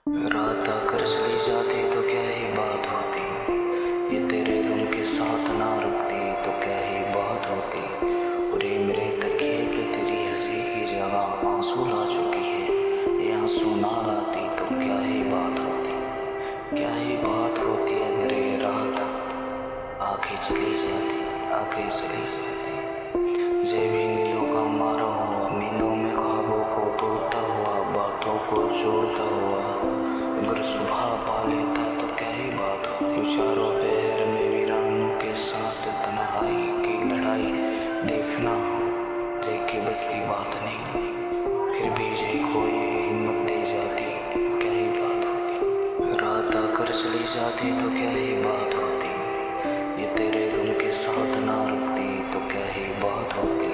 रात आकर चली जाती तो क्या ही बात होती, ये तेरे गम के साथ ना रुकती तो क्या ही बात होती। और ये मेरे तकिए पे तेरी हंसी की जगह आंसू ला चुकी है, ये आंसू ना लाती तो क्या ही बात होती। क्या ही बात होती अगर ये रात आके चली जाती, आके चली जाती। जे भी नींदों का मारा हुआ, नींदों में ख्वाबों को तोड़ता हुआ, बातों को जोड़ता हुआ अगर सुबह पा लेता तो क्या ही बात होती। चारों पहर में वीरानों के साथ तन्हाई की लड़ाई देखना देख के बस की बात नहीं, फिर भी ये कोई हिम्मत दे जाती तो क्या ही बात होती। रात आकर चली जाती तो क्या ही बात होती, ये तेरे गम के साथ ना रुकती तो क्या ही बात होती।